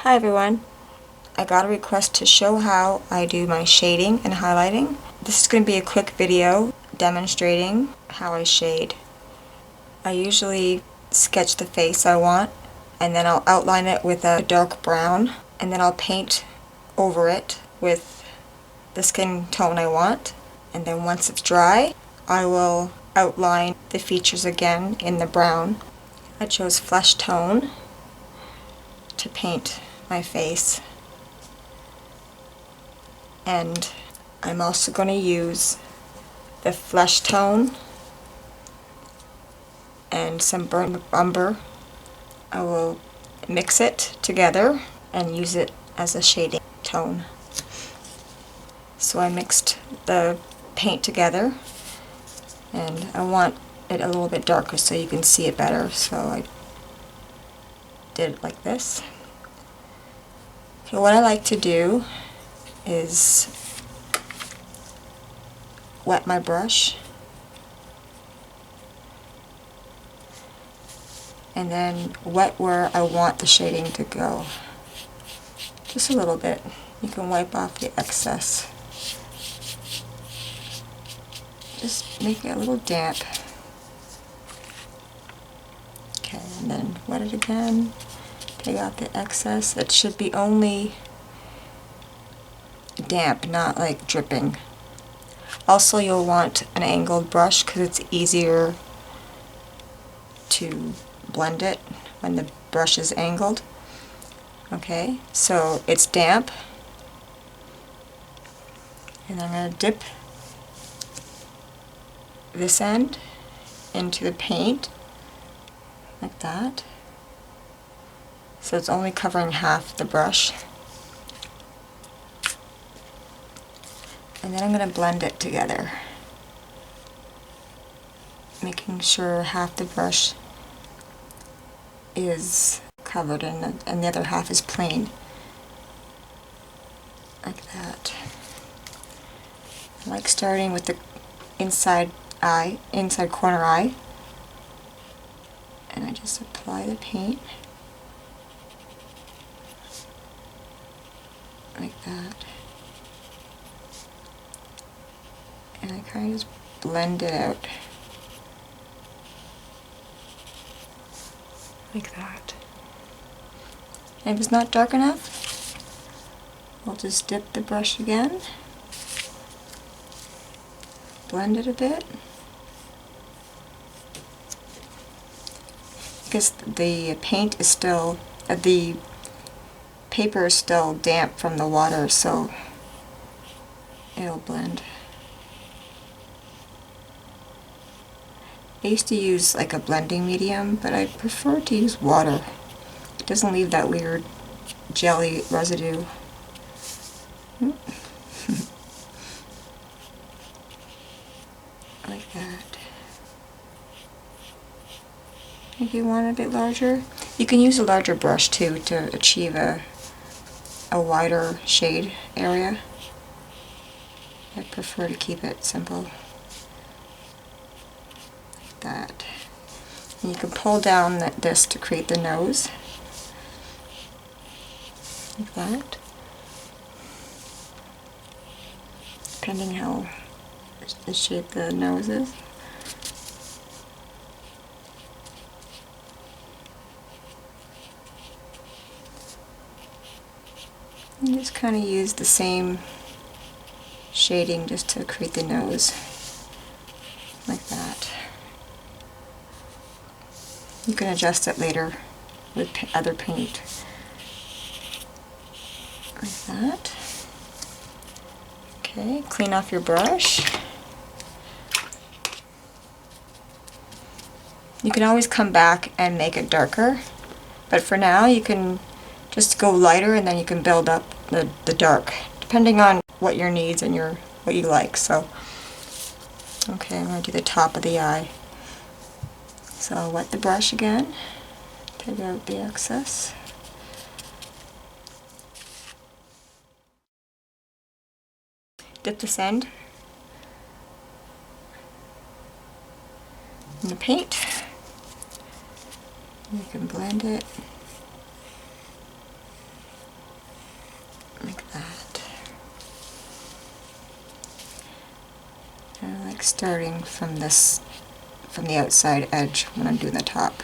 Hi everyone. I got a request to show how I do my shading and highlighting. This is going to be a quick video demonstrating how I shade. I usually sketch the face I want and then I'll outline it with a dark brown and then I'll paint over it with the skin tone I want, and then once it's dry I will outline the features again in the brown. I chose flesh tone to paint my face. And I'm also going to use the flesh tone and some burnt umber. I will mix it together and use it as a shading tone. So I mixed the paint together and I want it a little bit darker so you can see it better, so I did it like this. Okay, what I like to do is wet my brush and then wet where I want the shading to go. Just a little bit. You can wipe off the excess. Just make it a little damp. Okay, and then wet it again. Take out the excess. It should be only damp, not like dripping. Also, you'll want an angled brush because it's easier to blend it when the brush is angled. Okay, so it's damp, and I'm going to dip this end into the paint like that, so it's only covering half the brush, and then I'm going to blend it together, making sure half the brush is covered and the other half is plain, like that. I like starting with the inside corner eye, and I just apply the paint like that, and I kind of just blend it out like that. And if it's not dark enough, I'll just dip the brush again, blend it a bit, because the paint is still, the paper is still damp from the water, so it'll blend. I used to use like a blending medium, but I prefer to use water. It doesn't leave that weird jelly residue. Like that. If you want a bit larger, you can use a larger brush too to achieve a wider shade area. I prefer to keep it simple. Like that. And you can pull down this to create the nose. Like that. Depending how the shape the nose is. And just kind of use the same shading just to create the nose. Like that. You can adjust it later with other paint. Like that. Okay, clean off your brush. You can always come back and make it darker, but for now you can just go lighter and then you can build up the dark, depending on what your needs and what you like. So, okay, I'm going to do the top of the eye. So I'll wet the brush again, take out the excess. Dip this end in the paint. You can blend it. like starting from this, from the outside edge when I'm doing the top.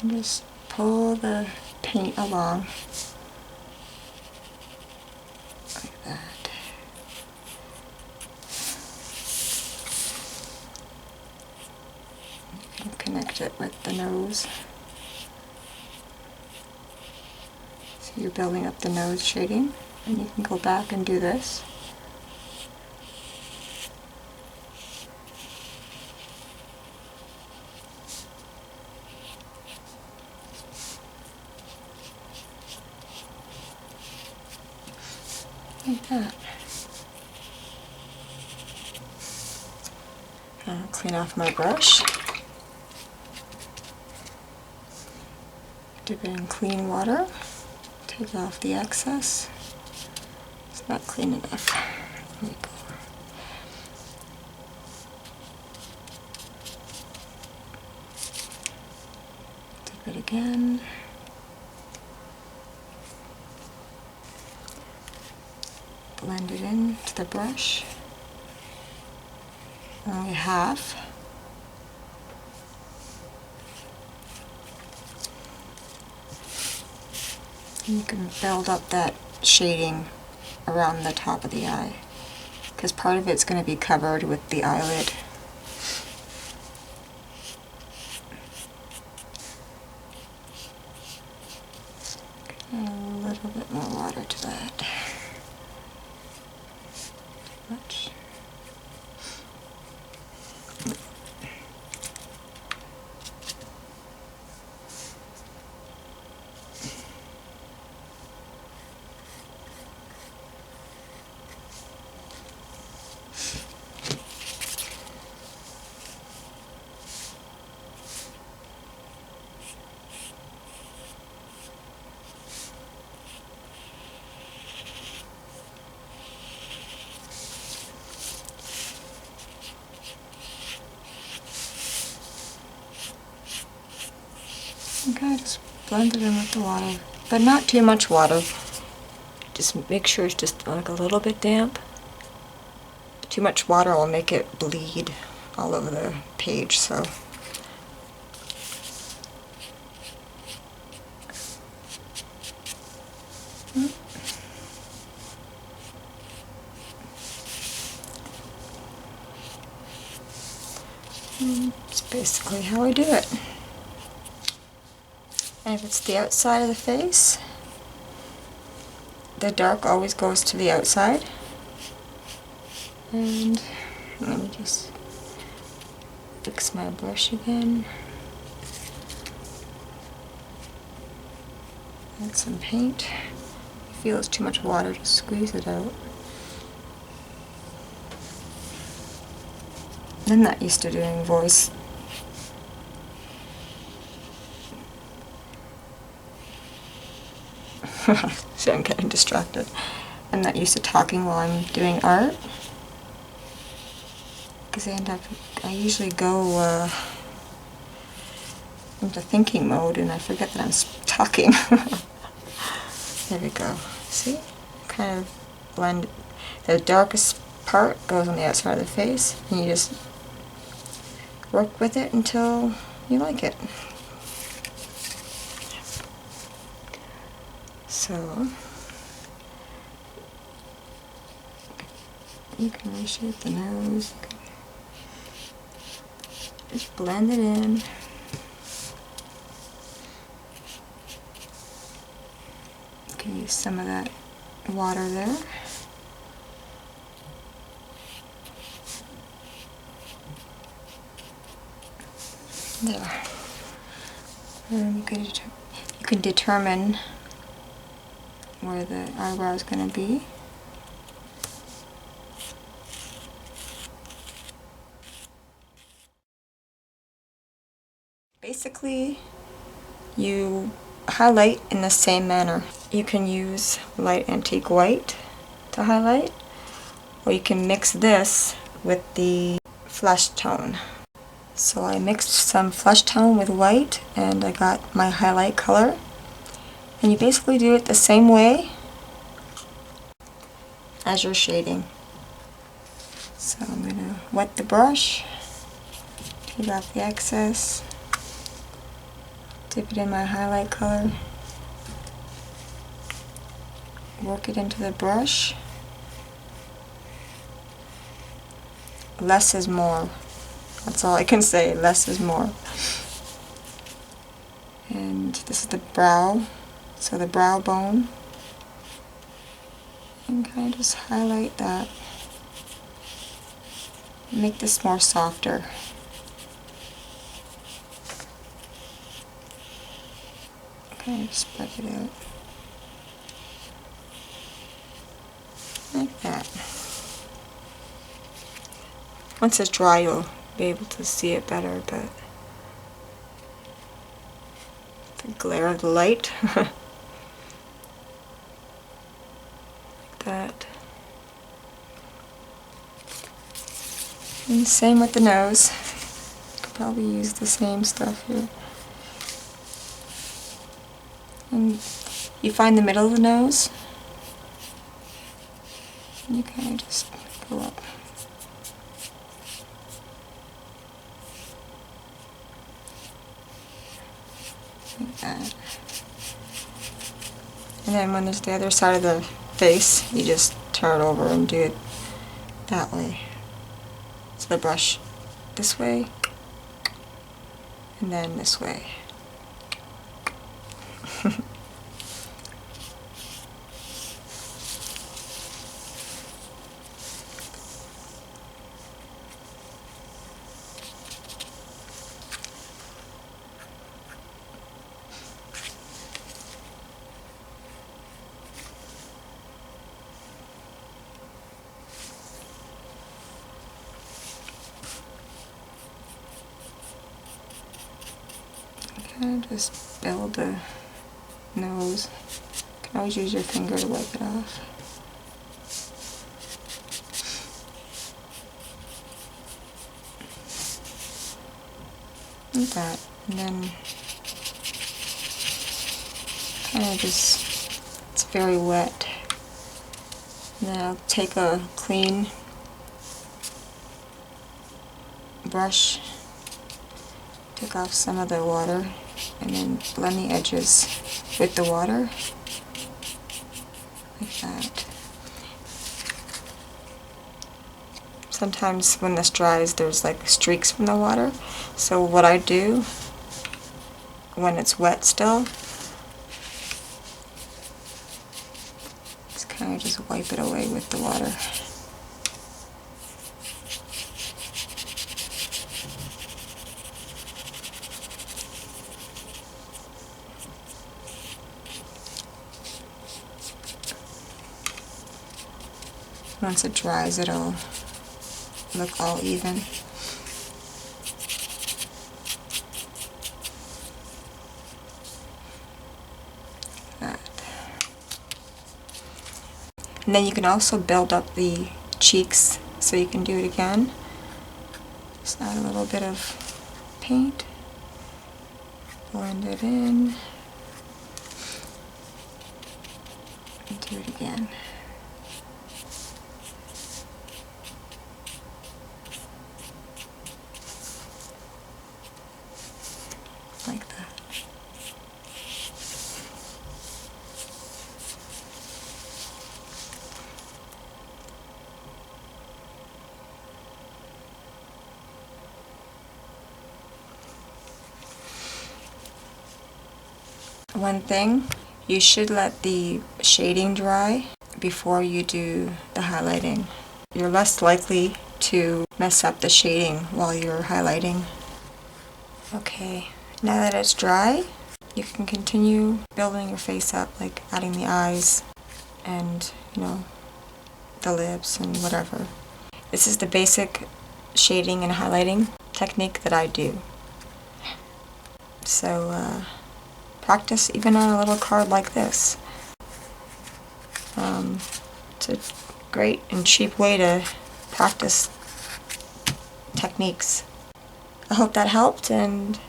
And just pull the paint along like that. And connect it with the nose. So you're building up the nose shading, and you can go back and do this. Like that. I'll clean off my brush. Dip it in clean water. Take off the excess. It's not clean enough. There we go. Dip it again. Blend it in to the brush. Only half. And you can build up that shading around the top of the eye, because part of it's going to be covered with the eyelid. And a little bit more water to that. Much. Okay, just blend it in with the water, but not too much water. Just make sure it's just like a little bit damp. Too much water will make it bleed all over the page, so. That's basically how I do it. And if it's the outside of the face, the dark always goes to the outside. And let me just fix my brush again. Add some paint. If you feel it's too much water, just squeeze it out. I'm not used to doing voice. So I'm getting distracted. I'm not used to talking while I'm doing art, because I usually go into thinking mode and I forget that I'm talking. There we go. See? Kind of blend. The darkest part goes on the outside of the face, and you just work with it until you like it. So you can reshape the nose. Just blend it in. You can use some of that water there. There. And you can determine where the eyebrow is going to be. Basically, you highlight in the same manner. You can use light antique white to highlight, or you can mix this with the flesh tone. So I mixed some flesh tone with white, and I got my highlight color. And you basically do it the same way as your shading. So I'm going to wet the brush, take off the excess, dip it in my highlight color, work it into the brush. Less is more. That's all I can say. Less is more. And this is the brow. So the brow bone. And kind of just highlight that. Make this more softer. Kind of spread it out. Like that. Once it's dry, you'll be able to see it better, but the glare of the light. Like that. And same with the nose. Could probably use the same stuff here. And you find the middle of the nose, and you kind of just go up. Like that. And then when there's the other side of the face, you just turn it over and do it that way. So the brush this way, and then this way. Kind of just build the nose. You can always use your finger to wipe it off. Like that. And then kind of just, it's very wet. And then I'll take a clean brush, take off some of the water, and then blend the edges with the water, like that. Sometimes when this dries, there's like streaks from the water, so what I do when it's wet still is kind of just wipe it away with the water. Once it dries, it'll look all even. That. And then you can also build up the cheeks, so you can do it again. Just add a little bit of paint, blend it in, and do it again. Like that. One thing, you should let the shading dry before you do the highlighting. You're less likely to mess up the shading while you're highlighting. Okay. Now that it's dry, you can continue building your face up, like adding the eyes and, you know, the lips and whatever. This is the basic shading and highlighting technique that I do. So practice even on a little card like this. It's a great and cheap way to practice techniques. I hope that helped, and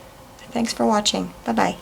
thanks for watching. Bye-bye.